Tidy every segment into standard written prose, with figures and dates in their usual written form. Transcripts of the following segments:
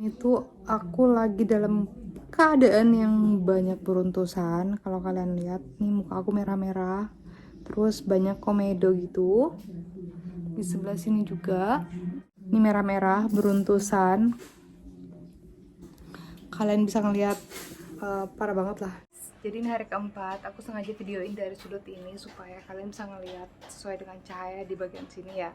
Itu aku lagi dalam keadaan yang banyak beruntusan. Kalau kalian lihat nih, muka aku merah-merah, terus banyak komedo gitu di sebelah sini juga. Ini merah-merah beruntusan, kalian bisa ngeliat parah banget lah. Jadi ini hari keempat, aku sengaja videoin dari sudut ini supaya kalian bisa ngeliat sesuai dengan cahaya di bagian sini ya.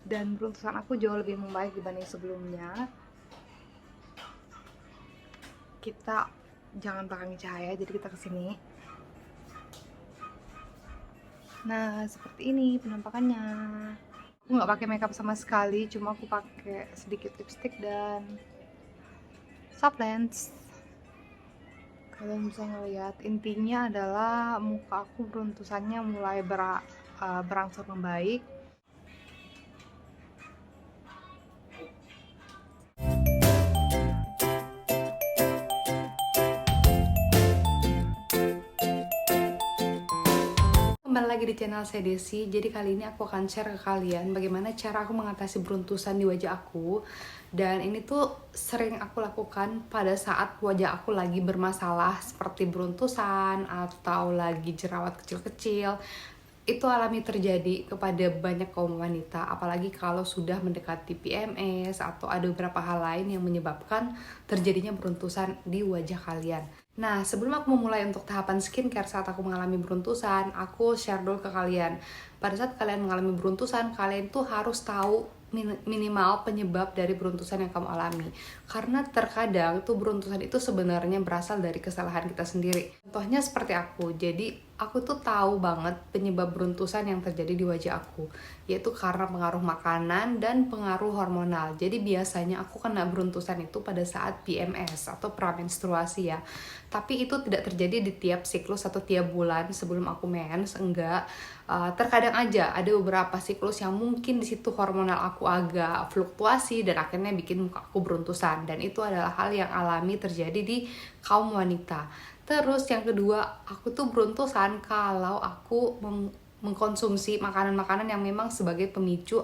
Dan beruntusan aku jauh lebih membaik dibanding sebelumnya. Kita jangan pakai cahaya, jadi kita kesini. Nah, seperti ini penampakannya. Aku nggak pakai makeup sama sekali, cuma aku pakai sedikit lipstick dan soft lens. Kalian bisa ngeliat, intinya adalah muka aku beruntusannya mulai berangsur membaik. Kembali lagi di channel saya Desi. Jadi kali ini aku akan share ke kalian bagaimana cara aku mengatasi beruntusan di wajah aku. Dan ini tuh sering aku lakukan pada saat wajah aku lagi bermasalah seperti beruntusan atau lagi jerawat kecil-kecil. Itu alami terjadi kepada banyak kaum wanita, apalagi kalau sudah mendekati PMS atau ada beberapa hal lain yang menyebabkan terjadinya beruntusan di wajah kalian. Nah, sebelum aku memulai untuk tahapan skincare saat aku mengalami beruntusan, aku share dulu ke kalian. Pada saat kalian mengalami beruntusan, kalian tuh harus tahu minimal penyebab dari beruntusan yang kamu alami. Karena terkadang tuh beruntusan itu sebenarnya berasal dari kesalahan kita sendiri. Contohnya seperti aku, jadi aku tuh tahu banget penyebab beruntusan yang terjadi di wajah aku, yaitu karena pengaruh makanan dan pengaruh hormonal. Jadi biasanya aku kena beruntusan itu pada saat PMS atau pramenstruasi ya. Tapi itu tidak terjadi di tiap siklus atau tiap bulan sebelum aku mens, enggak. Terkadang aja ada beberapa siklus yang mungkin di situ hormonal aku agak fluktuasi dan akhirnya bikin muka aku beruntusan, dan itu adalah hal yang alami terjadi di kaum wanita. Terus yang kedua, aku tuh beruntusan kalau aku mengkonsumsi makanan-makanan yang memang sebagai pemicu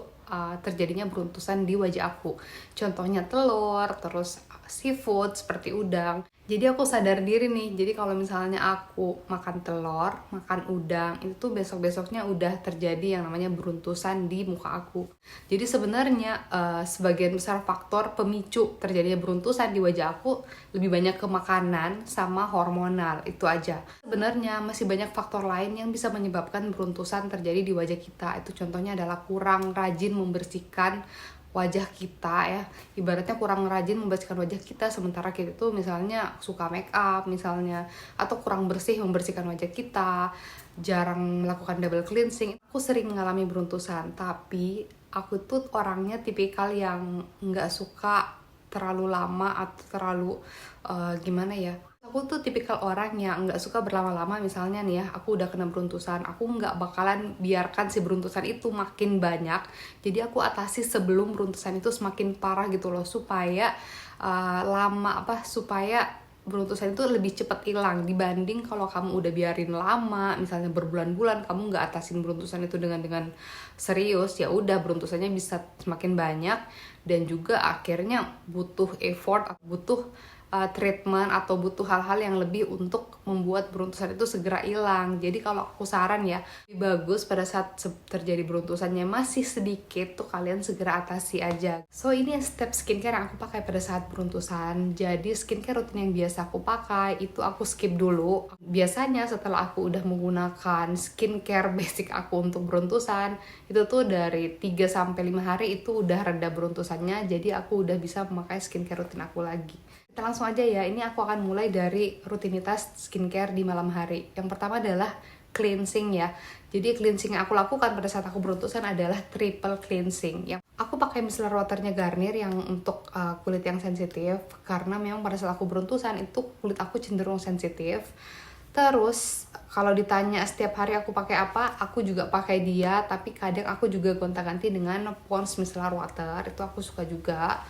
terjadinya beruntusan di wajah aku. Contohnya telur, terus seafood seperti udang. Jadi aku sadar diri nih, jadi kalau misalnya aku makan telur, makan udang, itu tuh besok-besoknya udah terjadi yang namanya beruntusan di muka aku. Jadi sebenarnya sebagian besar faktor pemicu terjadinya beruntusan di wajah aku lebih banyak ke makanan sama hormonal, itu aja. Sebenarnya masih banyak faktor lain yang bisa menyebabkan beruntusan terjadi di wajah kita. Itu contohnya adalah kurang rajin membersihkan wajah kita ya, ibaratnya kurang rajin membersihkan wajah kita, sementara kita tuh misalnya suka make up misalnya, atau kurang bersih membersihkan wajah kita, jarang melakukan double cleansing. Aku sering mengalami beruntusan, tapi aku tuh orangnya tipikal yang nggak suka terlalu lama atau terlalu gimana ya, aku tuh tipikal orang yang nggak suka berlama-lama. Misalnya nih ya, aku udah kena beruntusan, aku nggak bakalan biarkan si beruntusan itu makin banyak. Jadi aku atasi sebelum beruntusan itu semakin parah gitu loh, supaya supaya beruntusan itu lebih cepat hilang dibanding kalau kamu udah biarin lama, misalnya berbulan-bulan kamu nggak atasin beruntusan itu dengan serius, ya udah beruntusannya bisa semakin banyak dan juga akhirnya butuh effort, butuh treatment atau butuh hal-hal yang lebih untuk membuat beruntusan itu segera hilang. Jadi kalau aku saran ya, lebih bagus pada saat terjadi beruntusannya masih sedikit tuh kalian segera atasi aja. So ini step skincare yang aku pakai pada saat beruntusan. Jadi skincare rutin yang biasa aku pakai itu aku skip dulu. Biasanya setelah aku udah menggunakan skincare basic aku untuk beruntusan, itu tuh dari 3-5 hari itu udah reda beruntusannya. Jadi aku udah bisa memakai skincare rutin aku lagi. Kita langsung aja ya, ini aku akan mulai dari rutinitas skincare di malam hari. Yang pertama adalah cleansing ya. Jadi cleansing yang aku lakukan pada saat aku beruntusan adalah triple cleansing. Yang aku pakai micellar waternya Garnier yang untuk kulit yang sensitif, karena memang pada saat aku beruntusan itu kulit aku cenderung sensitif. Terus kalau ditanya setiap hari aku pakai apa, aku juga pakai dia, tapi kadang aku juga gonta-ganti dengan Pond's micellar water, itu aku suka juga.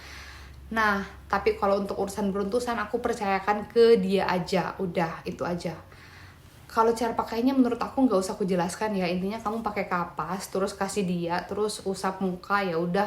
Nah, tapi kalau untuk urusan beruntusan aku percayakan ke dia aja, udah itu aja. Kalau cara pakainya menurut aku nggak usah aku jelaskan ya, intinya kamu pakai kapas, terus kasih dia, terus usap muka, ya udah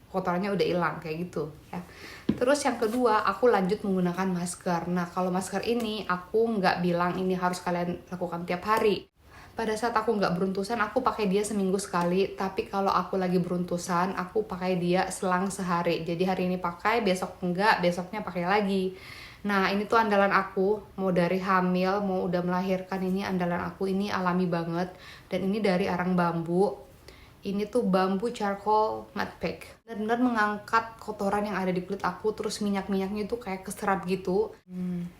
kotorannya udah hilang kayak gitu ya. Terus yang kedua, aku lanjut menggunakan masker. Nah, kalau masker ini aku nggak bilang ini harus kalian lakukan tiap hari. Pada saat aku nggak beruntusan, aku pakai dia seminggu sekali. Tapi kalau aku lagi beruntusan, aku pakai dia selang sehari. Jadi hari ini pakai, besok enggak, besoknya pakai lagi. Nah, ini tuh andalan aku. Mau dari hamil, mau udah melahirkan, ini andalan aku. Ini alami banget. Dan ini dari arang bambu. Ini tuh bambu charcoal matte pack. Benar-benar mengangkat kotoran yang ada di kulit aku. Terus minyak-minyaknya tuh kayak keserap gitu.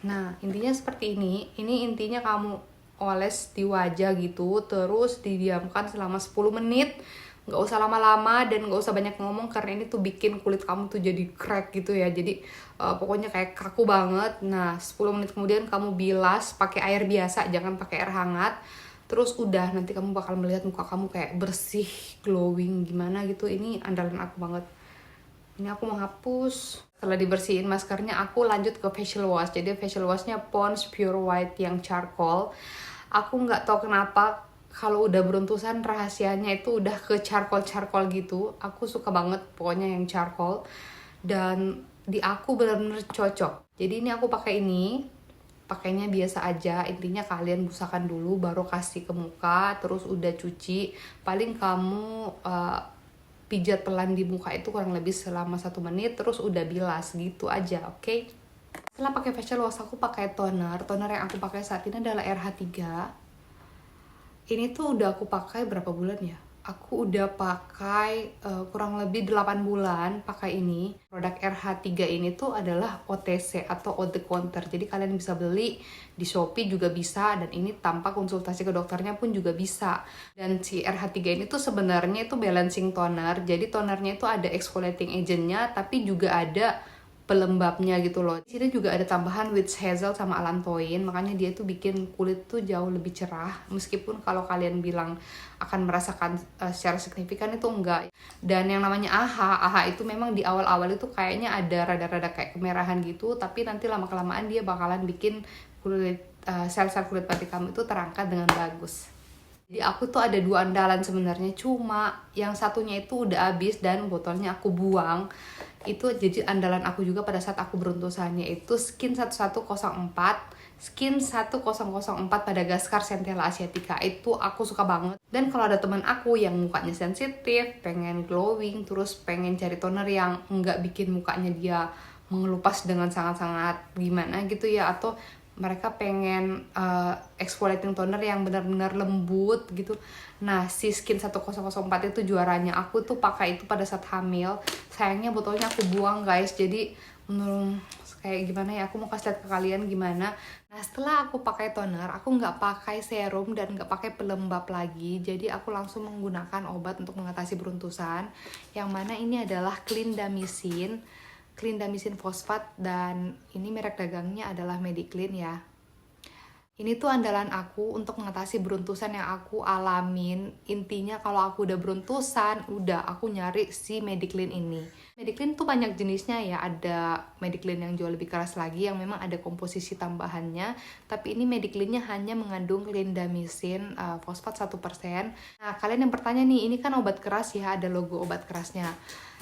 Nah, intinya seperti ini. Ini intinya kamu oles di wajah gitu, terus didiamkan selama 10 menit. Nggak usah lama-lama dan nggak usah banyak ngomong, karena ini tuh bikin kulit kamu tuh jadi crack gitu ya. Jadi pokoknya kayak kaku banget. Nah, 10 menit kemudian kamu bilas pakai air biasa, jangan pakai air hangat. Terus udah, nanti kamu bakal melihat muka kamu kayak bersih, glowing gimana gitu. Ini andalan aku banget. Ini aku mau hapus. Setelah dibersihin maskernya, aku lanjut ke facial wash. Jadi facial washnya Pond's Pure White yang charcoal. Aku nggak tahu kenapa kalau udah beruntusan rahasianya itu udah ke charcoal gitu. Aku suka banget pokoknya yang charcoal. Dan di aku benar-benar cocok. Jadi ini aku pakai ini. Pakainya biasa aja, intinya kalian busakan dulu baru kasih ke muka, terus udah cuci. Paling kamu pijat pelan di muka itu kurang lebih selama 1 menit, terus udah bilas gitu aja, oke? Setelah pakai facial wash, aku pakai toner. Toner yang aku pakai saat ini adalah RH3. Ini tuh udah aku pakai berapa bulan ya? Aku udah pakai kurang lebih 8 bulan pakai ini. Produk RH3 ini tuh adalah OTC atau over the counter. Jadi kalian bisa beli di Shopee juga bisa, dan ini tanpa konsultasi ke dokternya pun juga bisa. Dan si RH3 ini tuh sebenarnya itu balancing toner. Jadi tonernya itu ada exfoliating agentnya, tapi juga ada pelembabnya gitu loh. Di sini juga ada tambahan witch hazel sama allantoin, makanya dia tuh bikin kulit tuh jauh lebih cerah. Meskipun kalau kalian bilang akan merasakan secara signifikan, itu enggak. Dan yang namanya AHA itu memang di awal-awal itu kayaknya ada rada-rada kayak kemerahan gitu, tapi nanti lama-kelamaan dia bakalan bikin kulit sel-sel kulit pati kamu itu terangkat dengan bagus. Jadi aku tuh ada 2 andalan sebenarnya, cuma yang satunya itu udah habis dan botolnya aku buang. Itu jadi andalan aku juga pada saat aku beruntusannya, itu Skin 1104, Skin 1004 pada Gaskar Centella Asiatica. Itu aku suka banget. Dan kalau ada teman aku yang mukanya sensitif, pengen glowing, terus pengen cari toner yang nggak bikin mukanya dia mengelupas dengan sangat-sangat gimana gitu ya, atau mereka pengen exfoliating toner yang benar-benar lembut gitu. Nah, si Skin 1004 itu juaranya. Aku tuh pakai itu pada saat hamil. Sayangnya botolnya aku buang, guys. Jadi kayak gimana ya, aku mau kasih lihat ke kalian gimana. Nah, setelah aku pakai toner, aku nggak pakai serum dan nggak pakai pelembab lagi. Jadi aku langsung menggunakan obat untuk mengatasi beruntusan, yang mana ini adalah clindamycin fosfat, dan ini merek dagangnya adalah Mediclean ya. Ini tuh andalan aku untuk mengatasi beruntusan yang aku alamin. Intinya kalau aku udah beruntusan, udah aku nyari si Mediclean ini. Mediclean tuh banyak jenisnya ya, ada Mediclean yang jauh lebih keras lagi yang memang ada komposisi tambahannya. Tapi ini Mediclean-nya hanya mengandung clindamycin fosfat 1%. Nah, kalian yang bertanya nih, ini kan obat keras ya, ada logo obat kerasnya.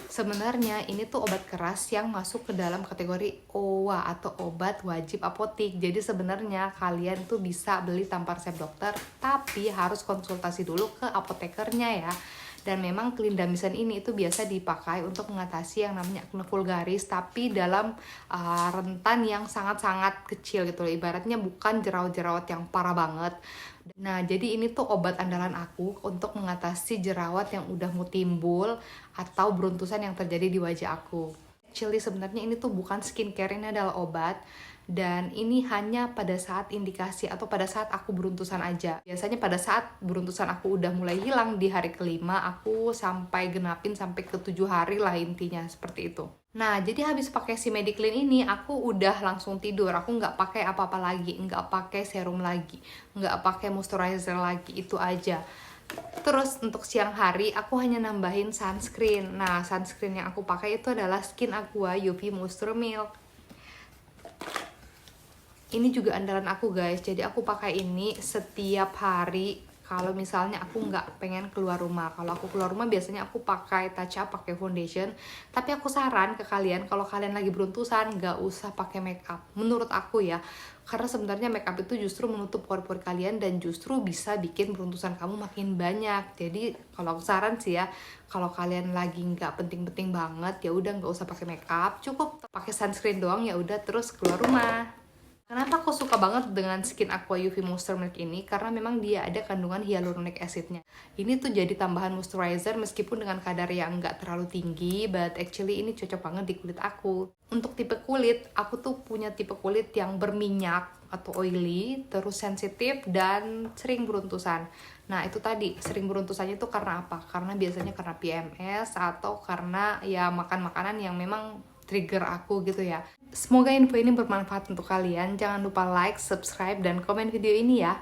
Sebenarnya ini tuh obat keras yang masuk ke dalam kategori OWA atau obat wajib apotik. Jadi sebenarnya kalian tuh bisa beli tanpa resep dokter, tapi harus konsultasi dulu ke apotekernya ya. Dan memang clindamycin ini itu biasa dipakai untuk mengatasi yang namanya acne vulgaris, tapi dalam rentan yang sangat-sangat kecil gitu loh. Ibaratnya bukan jerawat-jerawat yang parah banget. Nah, jadi ini tuh obat andalan aku untuk mengatasi jerawat yang udah mau timbul atau beruntusan yang terjadi di wajah aku. Actually sebenarnya ini tuh bukan skincare, ini adalah obat. Dan ini hanya pada saat indikasi atau pada saat aku beruntusan aja. Biasanya pada saat beruntusan aku udah mulai hilang di hari kelima, aku sampai genapin sampai ke 7 hari lah, intinya seperti itu. Nah, jadi habis pakai si Mediclean ini, aku udah langsung tidur. Aku nggak pakai apa-apa lagi, nggak pakai serum lagi, nggak pakai moisturizer lagi, itu aja. Terus untuk siang hari, aku hanya nambahin sunscreen. Nah, sunscreen yang aku pakai itu adalah Skin Aqua UV Moisture Milk. Ini juga andalan aku guys, jadi aku pakai ini setiap hari kalau misalnya aku nggak pengen keluar rumah. Kalau aku keluar rumah biasanya aku pakai touch up, pakai foundation. Tapi aku saran ke kalian, kalau kalian lagi beruntusan nggak usah pakai make up. Menurut aku ya, karena sebenarnya make up itu justru menutup pori-pori kalian dan justru bisa bikin beruntusan kamu makin banyak. Jadi kalau aku saran sih ya, kalau kalian lagi nggak penting-penting banget, ya udah nggak usah pakai make up, cukup pakai sunscreen doang, ya udah terus keluar rumah. Kenapa aku suka banget dengan Skin Aqua UV Moisture Milk ini? Karena memang dia ada kandungan hyaluronic acidnya. Ini tuh jadi tambahan moisturizer meskipun dengan kadar yang nggak terlalu tinggi, but actually ini cocok banget di kulit aku. Untuk tipe kulit, aku tuh punya tipe kulit yang berminyak atau oily, terus sensitif, dan sering beruntusan. Nah itu tadi, sering beruntusannya tuh karena apa? Karena biasanya karena PMS atau karena ya makan makanan yang memang trigger aku gitu ya. Semoga info ini bermanfaat untuk kalian. Jangan lupa like, subscribe, dan komen video ini ya.